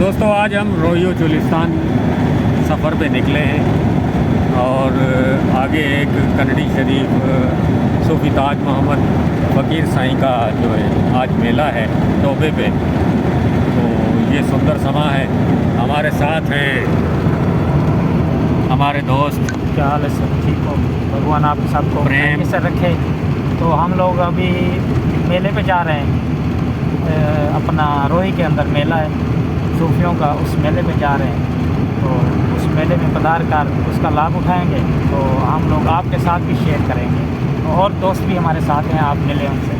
दोस्तों आज हम रोहियो चोलिस्तान सफ़र पे निकले हैं और आगे एक कनडी शरीफ सूफी ताज मोहम्मद फ़कीर साईं का जो है आज मेला है टोबे पे। तो ये सुंदर समा है। हमारे साथ हैं हमारे दोस्त। क्या हाल है सर? ठीक हो? भगवान आप सबको प्रेम से रखे। तो हम लोग अभी मेले पे जा रहे हैं। अपना रोही के अंदर मेला है सूफियों का, उस मेले पे जा रहे हैं। तो उस मेले में पधार कर उसका लाभ उठाएंगे। तो हम लोग आपके साथ भी शेयर करेंगे और दोस्त भी हमारे साथ हैं, आप मिले उनसे।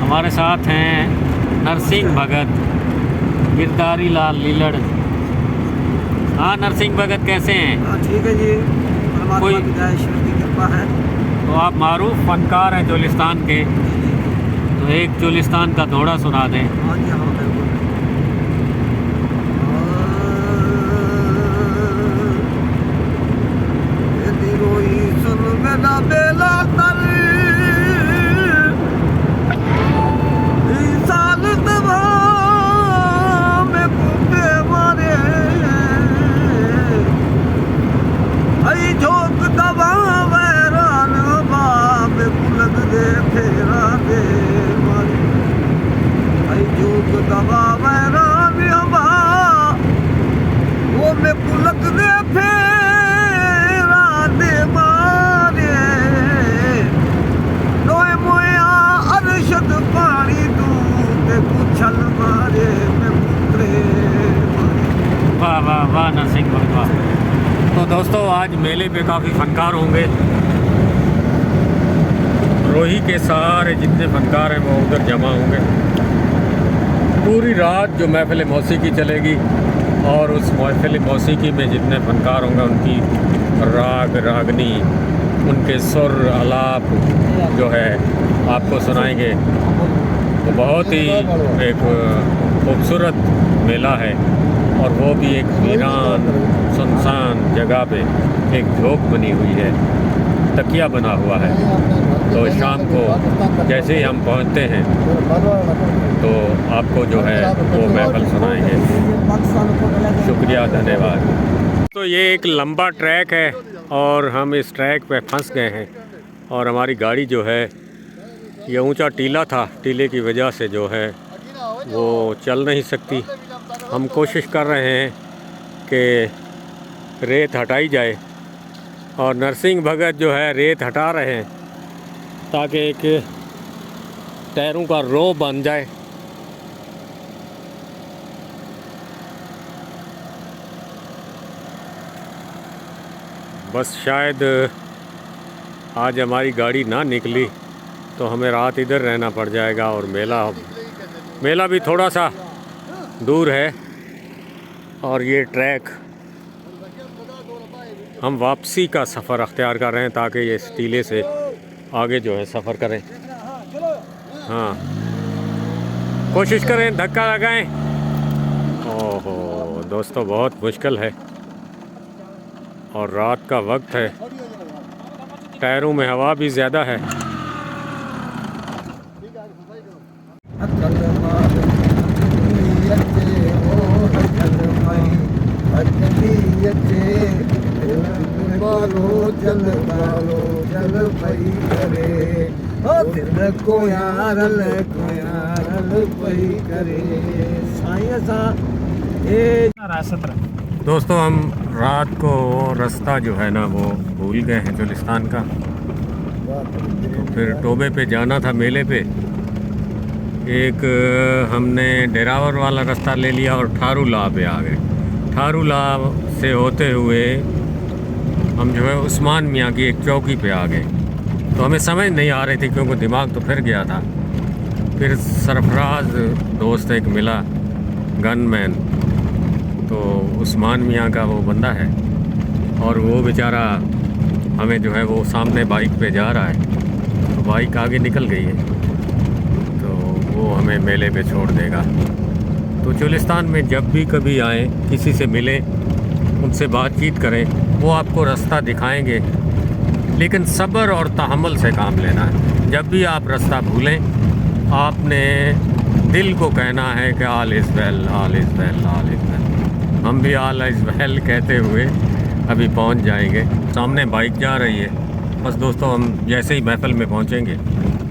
हमारे साथ हैं नरसिंह भगत, गिरधारी लाल लीलड़। हाँ नरसिंह भगत कैसे हैं? ठीक है जी, परमात्मा की दया ईश्वर की कृपा है। तो आप मारूफ फनकार हैं चोलिस्तान के, तो एक चोलिस्तान का थोड़ा सुना दें। हाँ जी, हाँ बिल्कुल। रोई सुन मेरा बेला तर इंसान दबा में कुत्ते मारे आई झोंक दबा वैरान बाप बुलंद दे फेरा दे मारे आई झोंक दबा वैरान बा वो में बुलंद दे फेरा दे मारे नोए मोया अरशद पानी दूते कुछल मारे में पुत्रे वाह वाह वाह नरसिंह भगत वाह। तो दोस्तों आज मेले पे काफ़ी फनकार होंगे। रोही के सारे जितने फनकार हैं वो उधर जमा होंगे। पूरी रात जो महफिल मौसीकी चलेगी और उस महफिल मौसीकी में जितने फनकार होंगे उनकी राग रागनी, उनके सुर आलाप जो है आपको सुनाएंगे। तो बहुत ही एक खूबसूरत मेला है और वो भी एक वीरान सुनसान जगह पे एक झोंक बनी हुई है, तकिया बना हुआ है। तो शाम को जैसे ही हम पहुंचते हैं तो आपको जो है वो महफिल सुनाएंगे। शुक्रिया, धन्यवाद। तो ये एक लंबा ट्रैक है और हम इस ट्रैक पे फंस गए हैं और हमारी गाड़ी जो है ये ऊंचा टीला था, टीले की वजह से जो है वो चल नहीं सकती। हम कोशिश कर रहे हैं कि रेत हटाई जाए और नरसिंह भगत जो है रेत हटा रहे हैं ताकि एक टायरों का रो बन जाए। बस शायद आज हमारी गाड़ी ना निकली तो हमें रात इधर रहना पड़ जाएगा और मेला भी थोड़ा सा दूर है। और ये ट्रैक हम वापसी का सफ़र अख्तियार कर रहे हैं ताकि ये इस टीले से आगे जो है सफ़र करें। हाँ कोशिश करें, धक्का लगाएं। ओहो दोस्तों बहुत मुश्किल है और रात का वक्त है, टायरों में हवा भी ज़्यादा है। दोस्तों हम रात को रास्ता जो है ना वो भूल गए हैं चोलिस्तान का। तो फिर टोबे पे जाना था मेले पे। एक हमने डेरावर वाला रास्ता ले लिया और ठारूला पे आ गए। ठारूला से होते हुए हम जो है उस्मान मियाँ की एक चौकी पे आ गए। तो हमें समझ नहीं आ रही थी क्योंकि दिमाग तो फिर गया था। फिर सरफराज दोस्त एक मिला गनमैन, तो उस्मान मियाँ का वो बंदा है और वो बेचारा हमें जो है वो सामने बाइक पे जा रहा है। तो बाइक आगे निकल गई है तो वो हमें मेले पे छोड़ देगा। तो चोलिस्तान में जब भी कभी आएँ, किसी से मिलें, उनसे बातचीत करें, वो आपको रास्ता दिखाएंगे, लेकिन सब्र और तहम्मुल से काम लेना है। जब भी आप रास्ता भूलें, आपने दिल को कहना है कि all is well, all is well, all is well. हम भी ऑल इज़ वेल कहते हुए अभी पहुंच जाएंगे। सामने बाइक जा रही है। बस दोस्तों, हम जैसे ही महफ़िल में पहुंचेंगे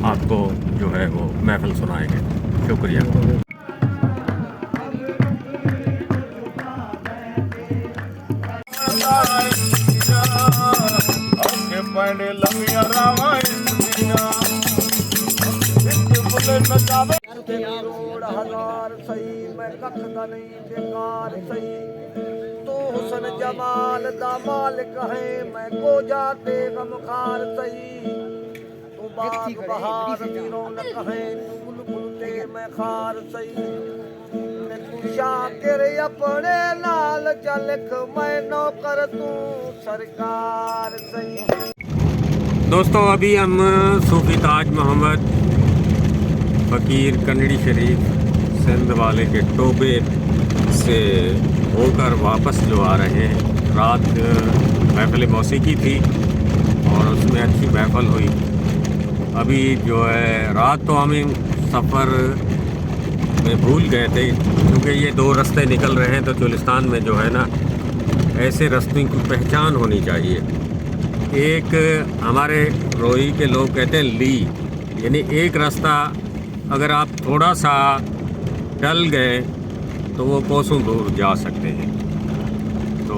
आपको जो है वो महफ़िल सुनाएंगे। शुक्रिया। रोड हजार सही मैं कख दा नहीं बेकार सही तू हुसन जमाल दा मालिक है मैं को जाते गमखार सही तू बाग बहार दी रौनक है तू बुलबुल ते मैं खार सही मैं तू शाकिर अपने नाल चलख मैं नौकर तू सरकार सही। दोस्तों, अभी हम सूफी ताज मोहम्मद फ़कीर कनड़ी शरीफ सिंध वाले के टोबे से होकर वापस जो आ रहे हैं। रात महफ़िल मौसीकी थी और उसमें अच्छी महफ़िल हुई। अभी जो है रात तो हमें सफ़र में भूल गए थे, क्योंकि ये दो रास्ते निकल रहे हैं। तो चोलिस्तान में जो है ना, ऐसे रास्तों की पहचान होनी चाहिए। एक हमारे रोही के लोग कहते हैं ली, यानी एक रास्ता अगर आप थोड़ा सा टल गए तो वो कोसों दूर जा सकते हैं। तो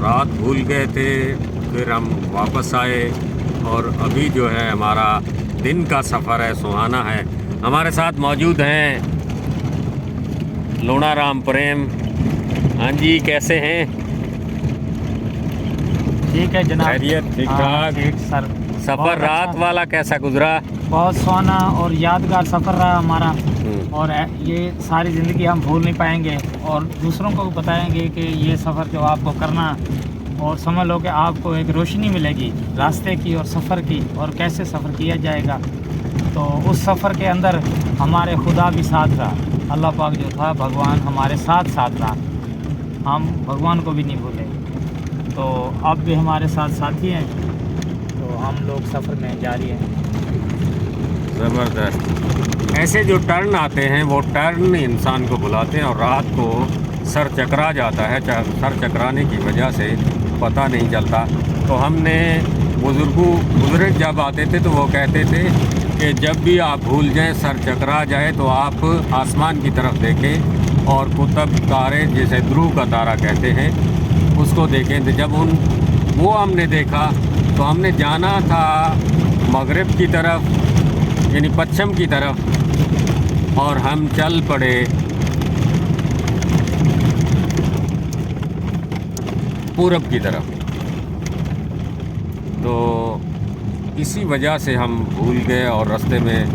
रात भूल गए थे, फिर हम वापस आए और अभी जो है हमारा दिन का सफ़र है, सुहाना है। हमारे साथ मौजूद हैं लोनाराम प्रेम। हाँ जी, कैसे हैं? ठीक है जनाब। खैरियत? ठीक हाँ, ठाक। ठीक सर। सफ़र बहुत रात अच्छा। वाला कैसा गुजरा? बहुत सुहाना और यादगार सफ़र रहा हमारा। और ये सारी ज़िंदगी हम भूल नहीं पाएंगे और दूसरों को बताएंगे कि ये सफ़र जो आपको करना, और समझ लो कि आपको एक रोशनी मिलेगी रास्ते की और सफ़र की, और कैसे सफ़र किया जाएगा। तो उस सफ़र के अंदर हमारे खुदा भी साथ रहा, अल्लाह पाक जो था भगवान हमारे साथ रहा। हम भगवान को भी नहीं भूले। तो अब भी हमारे साथ साथी हैं। तो हम लोग सफ़र में जारी हैं। ज़बरदस्त। ऐसे जो टर्न आते हैं वो टर्न इंसान को बुलाते हैं और रात को सर चकरा जाता है। सर चकराने की वजह से पता नहीं चलता। तो हमने बुज़ुर्ग जब आते थे तो वो कहते थे कि जब भी आप भूल जाएं, सर चकरा जाए, तो आप आसमान की तरफ देखें और कुतुब तारे, जिसे ध्रुव का तारा कहते हैं, उसको देखें। तो जब वो हमने देखा तो हमने जाना था मगरिब की तरफ, यानी पश्चिम की तरफ, और हम चल पड़े पूरब की तरफ। तो इसी वजह से हम भूल गए और रास्ते में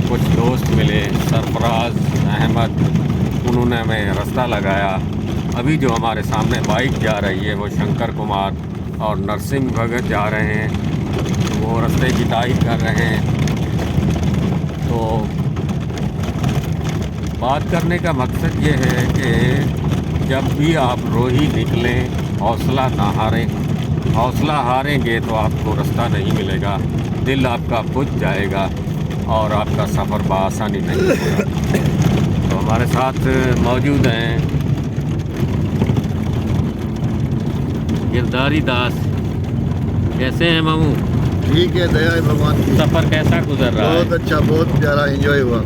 कुछ दोस्त मिले, सरफराज अहमद, उन्होंने हमें रास्ता लगाया। अभी जो हमारे सामने बाइक जा रही है वो शंकर कुमार और नरसिंह भगत जा रहे हैं, वो रास्ते की तारीफ कर रहे हैं। तो बात करने का मकसद ये है कि जब भी आप रोही निकलें, हौसला ना हारें। हौसला हारेंगे तो आपको रास्ता नहीं मिलेगा, दिल आपका बुझ जाएगा और आपका सफ़र बआसानी नहीं होगा। तो हमारे साथ मौजूद हैं गिरधारी दास। कैसे हैं मामू? ठीक है, दया है भगवान की। सफ़र कैसा गुजर रहा है? बहुत अच्छा, बहुत प्यारा, एंजॉय हुआ।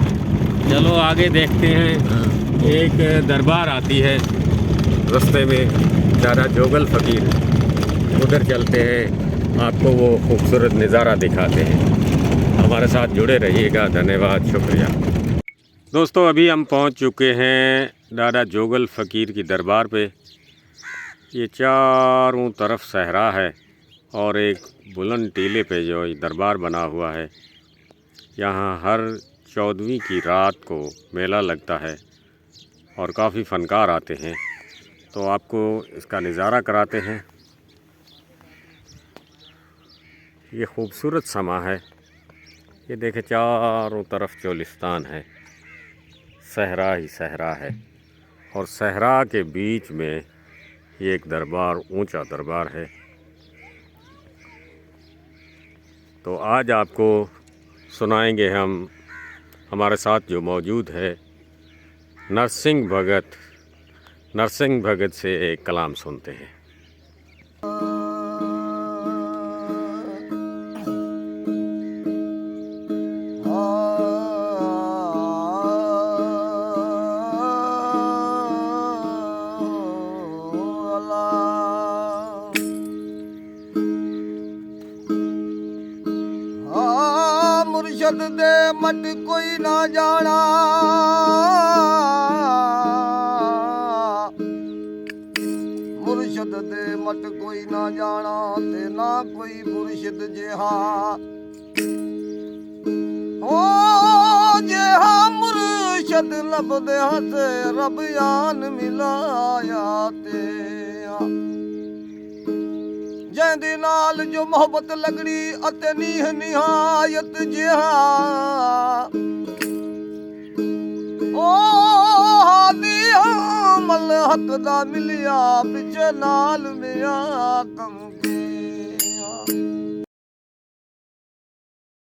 चलो आगे देखते हैं। एक दरबार आती है रास्ते में, दादा जोगल फ़कीर, उधर चलते हैं, आपको वो खूबसूरत नज़ारा दिखाते हैं। हमारे साथ जुड़े रहिएगा। धन्यवाद, शुक्रिया। दोस्तों, अभी हम पहुंच चुके हैं दादा जोगल फ़कीर की दरबार पे। ये चारों तरफ सहरा है और एक बुलंद टीले पे जो दरबार बना हुआ है। यहाँ हर 14वीं की रात को मेला लगता है और काफ़ी फ़नकार आते हैं। तो आपको इसका नज़ारा कराते हैं। ये खूबसूरत समा है। ये देखें, चारों तरफ चोलिस्तान है, सहरा ही सहरा है, और सहरा के बीच में ये एक दरबार, ऊंचा दरबार है। तो आज आपको सुनाएंगे हम हमारे साथ जो मौजूद है नरसिंह भगत से एक कलाम सुनते हैं। मुर्शद दे मट कोई ना जाना, मुर्शद दे मट कोई ना जाना ते ना कोई मुर्शद जेहा हो जेहा मुर्शद लभदे हस रब यान मिलाया ते जैंदे नाल जो मोहब्बत लगड़ी अते नीह निहायत जिहा ओ हादी अमल हक दा मिलिया बिच नाल मिया कम के